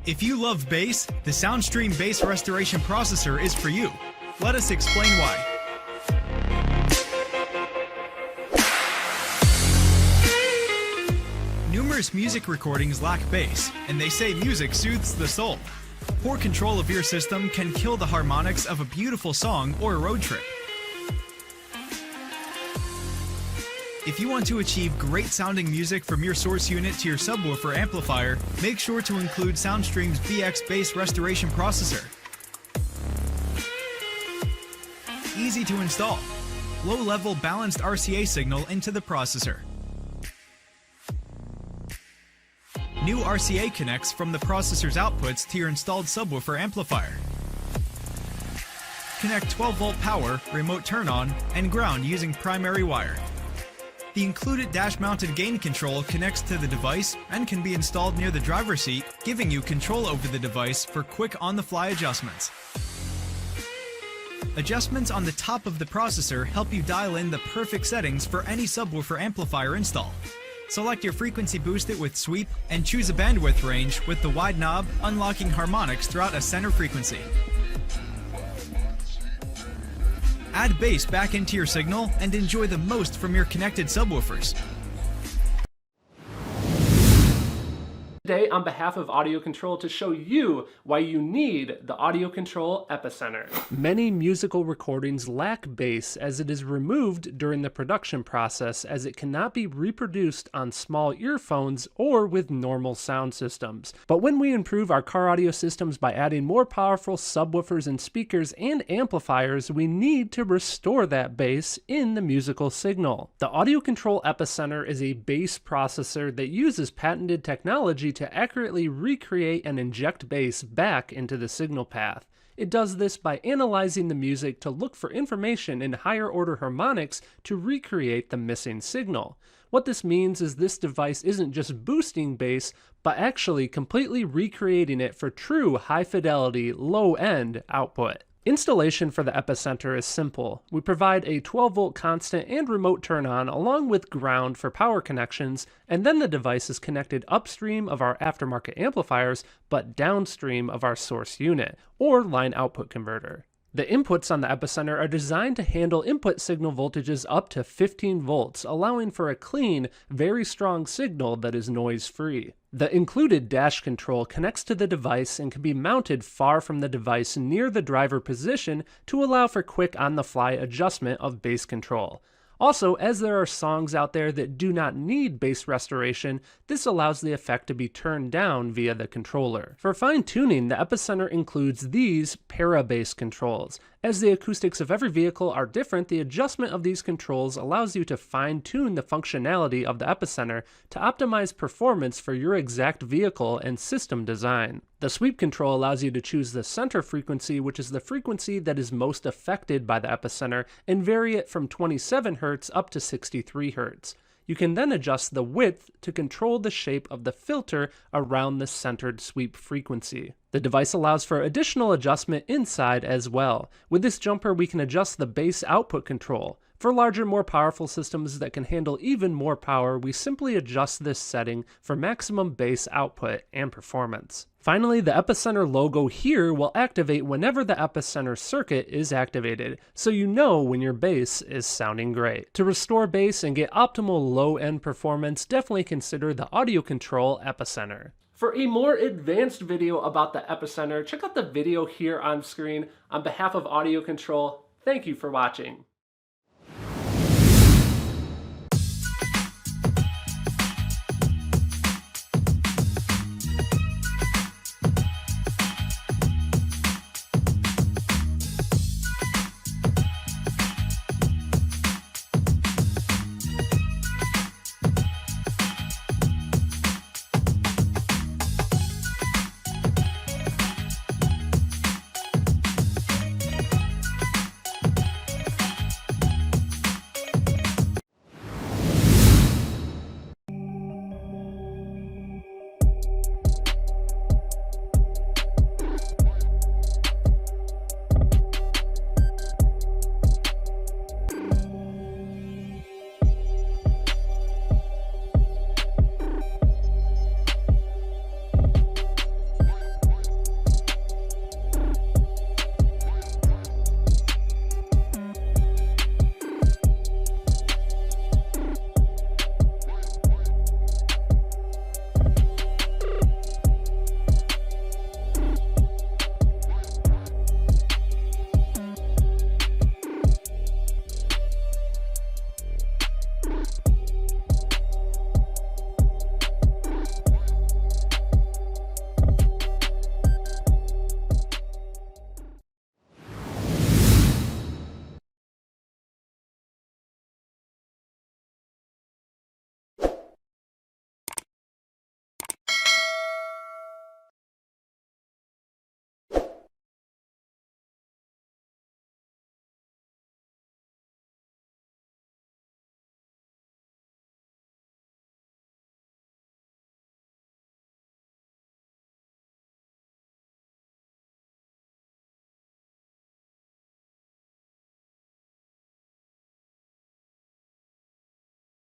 If you love bass, the Soundstream Bass Restoration Processor is for you. Let us explain why. Numerous music recordings lack bass, and they say music soothes the soul. Poor control of your system can kill the harmonics of a beautiful song or a road trip. If you want to achieve great sounding music from your source unit to your subwoofer amplifier, make sure to include Soundstream's BX Bass Restoration Processor. Easy to install. Low-level balanced RCA signal into the processor. New RCA connects from the processor's outputs to your installed subwoofer amplifier. Connect 12-volt power, remote turn-on, and ground using primary wire. The included dash-mounted gain control connects to the device and can be installed near the driver's seat, giving you control over the device for quick on-the-fly adjustments. Adjustments on the top of the processor help you dial in the perfect settings for any subwoofer amplifier install. Select your frequency boosted with sweep and choose a bandwidth range with the wide knob, unlocking harmonics throughout a center frequency. Add bass back into your signal and enjoy the most from your connected subwoofers. Today, on behalf of AudioControl, to show you why you need the AudioControl EPICENTER. Many musical recordings lack bass as it is removed during the production process, as it cannot be reproduced on small earphones or with normal sound systems. But when we improve our car audio systems by adding more powerful subwoofers and speakers and amplifiers, we need to restore that bass in the musical signal. The AudioControl EPICENTER is a bass processor that uses patented technology to accurately recreate and inject bass back into the signal path. It does this by analyzing the music to look for information in higher order harmonics to recreate the missing signal. What this means is this device isn't just boosting bass, but actually completely recreating it for true high fidelity, low end output. Installation for the EPICENTER is simple. We provide a 12-volt constant and remote turn-on along with ground for power connections, and then the device is connected upstream of our aftermarket amplifiers, but downstream of our source unit, or line output converter. The inputs on the EPICENTER are designed to handle input signal voltages up to 15 volts, allowing for a clean, very strong signal that is noise-free. The included dash control connects to the device and can be mounted far from the device near the driver position to allow for quick on-the-fly adjustment of bass control. Also, as there are songs out there that do not need bass restoration, this allows the effect to be turned down via the controller. For fine-tuning, the EPICENTER includes these para-bass controls. As the acoustics of every vehicle are different, the adjustment of these controls allows you to fine-tune the functionality of the EPICENTER to optimize performance for your exact vehicle and system design. The sweep control allows you to choose the center frequency, which is the frequency that is most affected by the EPICENTER, and vary it from 27 Hz up to 63 Hz. You can then adjust the width to control the shape of the filter around the centered sweep frequency. The device allows for additional adjustment inside as well. With this jumper, we can adjust the bass output control. For larger, more powerful systems that can handle even more power, we simply adjust this setting for maximum bass output and performance. Finally, the EPICENTER logo here will activate whenever the EPICENTER circuit is activated, so you know when your bass is sounding great. To restore bass and get optimal low-end performance, definitely consider the AudioControl EPICENTER. For a more advanced video about the EPICENTER, check out the video here on screen. On behalf of AudioControl, thank you for watching.